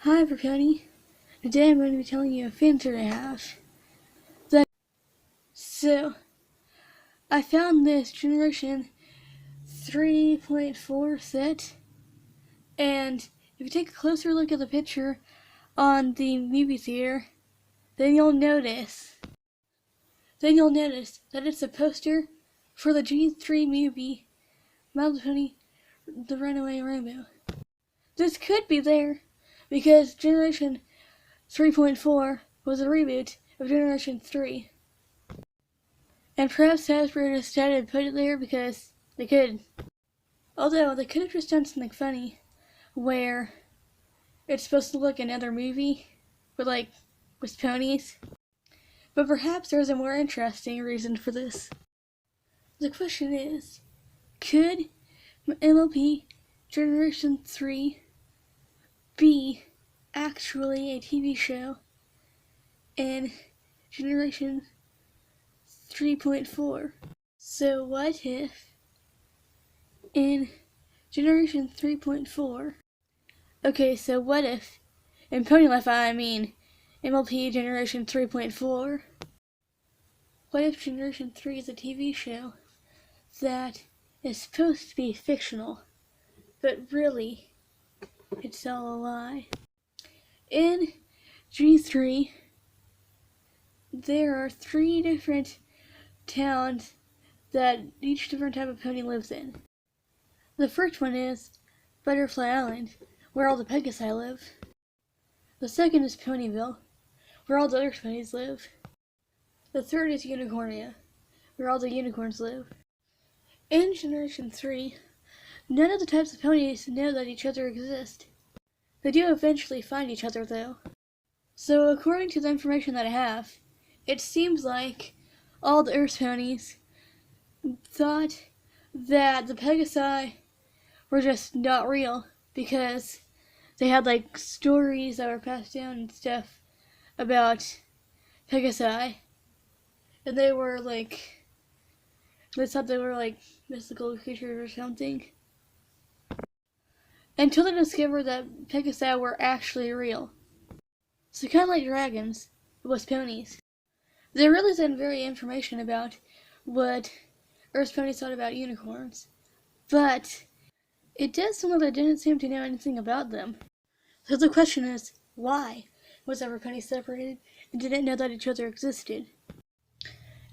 Hi everybody, today I'm going to be telling you a fantasy I have. So, I found this Generation 3.4 set, and if you take a closer look at the picture on the movie theater, then you'll notice that it's a poster for the G3 movie, Mlp The Runaway Rainbow. This could be there, because Generation 3.4 was a reboot of Generation 3. And perhaps Hasbro decided to put it there because they could. Although, they could have just done something funny, where it's supposed to look like another movie, with ponies. But perhaps there's a more interesting reason for this. The question is, could Mlp Generation 3 be actually a TV show in Generation 3.4? So what if in Generation 3.4, okay, so what if in Pony Life I mean Mlp Generation 3.4, what if Generation 3 is a TV show that is supposed to be fictional, but really it's all a lie? In G3, there are 3 different towns that each different type of pony lives in. The first one is Butterfly Island, where all the Pegasi live. The second is Ponyville, where all the other ponies live. The third is Unicornia, where all the unicorns live. In Generation 3, none of the types of ponies know that each other exist. They do eventually find each other, though. So according to the information that I have, it seems like all the Earth ponies thought that the Pegasi were just not real because they had stories that were passed down and stuff about Pegasi, and they thought they were mystical creatures or something, until they discovered that Pegasi were actually real. So kind of like dragons, but with ponies. There really isn't very information about what Earth ponies thought about unicorns, but it does seem like they didn't seem to know anything about them. So the question is, why was every pony separated and didn't know that each other existed?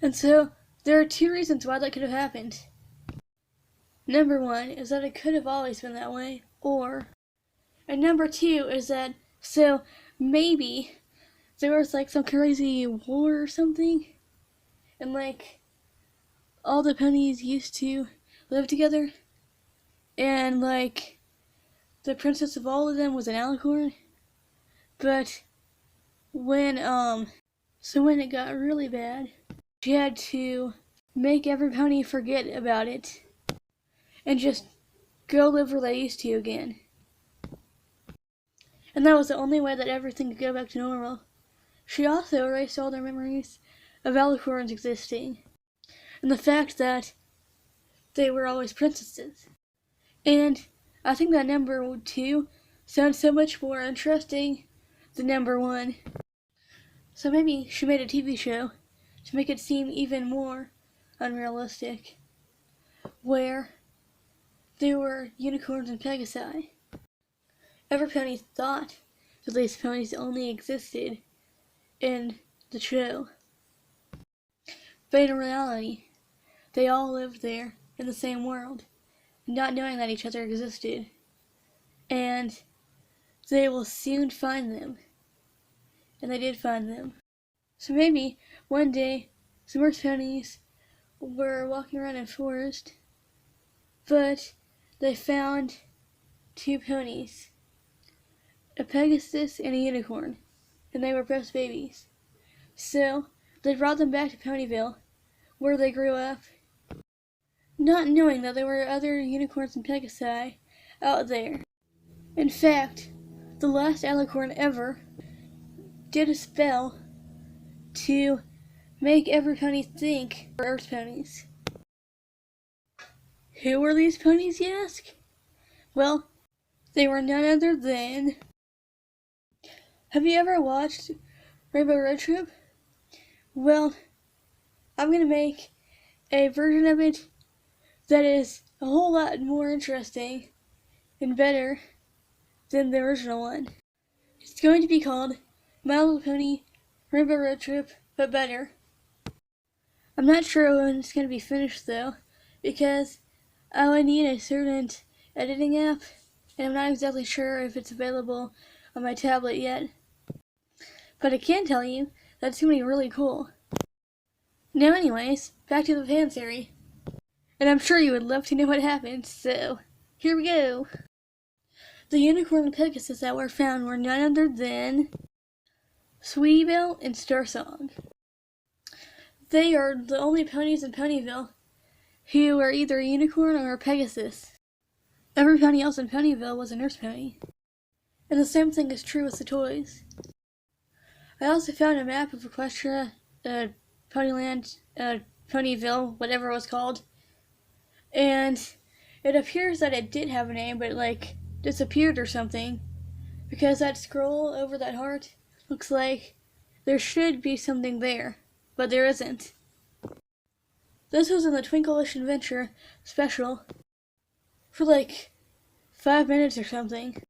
And so, there are 2 reasons why that could have happened. Number 1 is that it could have always been that way, and number 2 is that, so maybe there was some crazy war or something, and all the ponies used to live together, and the princess of all of them was an alicorn, but when it got really bad, she had to make every pony forget about it and just go live where they used to again. And that was the only way that everything could go back to normal. She also erased all their memories of alicorns existing, and the fact that they were always princesses. And I think that number 2 sounds so much more interesting than number 1. So maybe she made a TV show to make it seem even more unrealistic, where there were unicorns and Pegasi. Every pony thought that these ponies only existed in the show, but in reality, they all lived there in the same world, not knowing that each other existed, and they will soon find them. And they did find them. So maybe one day some Earth ponies were walking around in a forest, but they found 2 ponies, a Pegasus and a unicorn, and they were both babies. So they brought them back to Ponyville, where they grew up, not knowing that there were other unicorns and Pegasi out there. In fact, the last alicorn ever did a spell to make every pony think were Earth ponies. Who were these ponies, you ask? Well, they were none other than Have you ever watched Rainbow Road Trip? Well, I'm going to make a version of it that is a whole lot more interesting and better than the original one. It's going to be called My Little Pony Rainbow Road Trip, but better. I'm not sure when it's going to be finished though, because I need a certain editing app, and I'm not exactly sure if it's available on my tablet yet. But I can tell you that it's going to be really cool. Now anyways, back to the fan theory. And I'm sure you would love to know what happened, so here we go. The unicorn and Pegasus that were found were none other than Sweetie Belle and Star Song. They are the only ponies in Ponyville who are either a unicorn or a Pegasus. Every pony else in Ponyville was a nurse pony. And the same thing is true with the toys. I also found a map of Equestria, Ponyland, Ponyville, whatever it was called. And it appears that it did have a name, but it disappeared or something. Because that scroll over that heart looks like there should be something there, but there isn't. This was in the Twinkleish Adventure special for 5 minutes or something.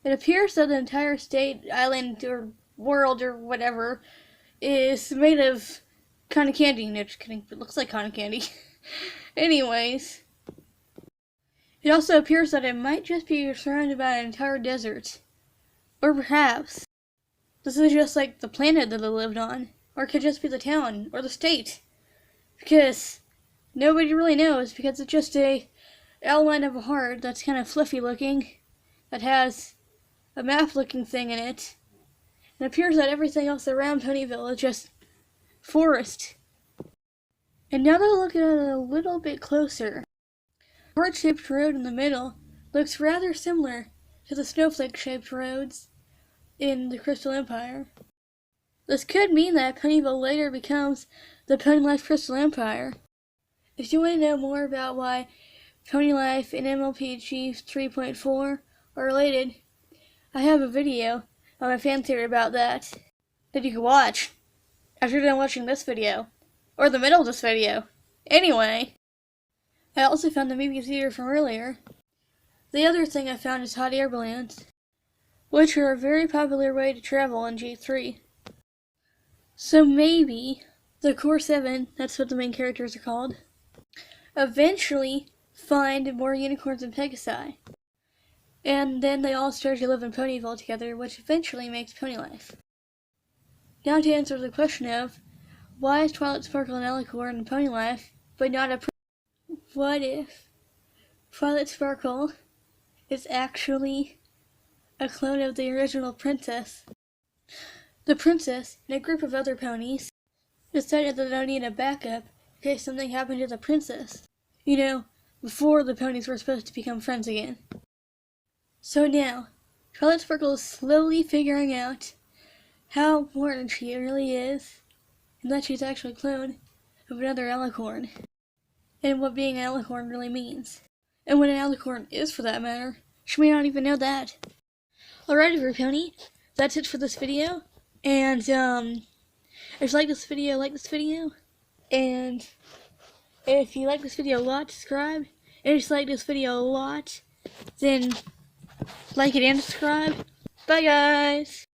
It appears that the entire state, island, or world, or whatever, is made of cotton candy. No, just kidding, it looks like cotton candy. Anyways, it also appears that it might just be surrounded by an entire desert. Or perhaps this is just like the planet that they lived on. Or it could just be the town, or the state. Because nobody really knows, because it's just a outline of a heart that's kind of fluffy looking, that has a map looking thing in it. And it appears that everything else around Ponyville is just forest. And now that I look at it a little bit closer, the heart-shaped road in the middle looks rather similar to the snowflake-shaped roads in the Crystal Empire. This could mean that Ponyville later becomes the Ponylife Crystal Empire. If you want to know more about why Ponylife and Mlp G3-4 are related, I have a video on my fan theory about that you can watch after you're done watching this video, or the middle of this video. Anyway, I also found the movie theater from earlier. The other thing I found is hot air balloons, which are a very popular way to travel in G3. So maybe the Core 7, that's what the main characters are called, eventually find more unicorns and Pegasi. And then they all start to live in Ponyville together, which eventually makes Ponylife. Now to answer the question of, why is Twilight Sparkle an alicorn in Ponylife, but not a What if Twilight Sparkle is actually a clone of the original princess? The princess and a group of other ponies decided that they need a backup in case something happened to the princess. You know, before the ponies were supposed to become friends again. So now, Twilight Sparkle is slowly figuring out how important she really is, and that she's actually a clone of another alicorn, and what being an alicorn really means. And what an alicorn is, for that matter. She may not even know that. Alright, everybody, that's it for this video. And, if you like this video, and if you like this video a lot, subscribe. And if you like this video a lot, then like it and subscribe. Bye, guys!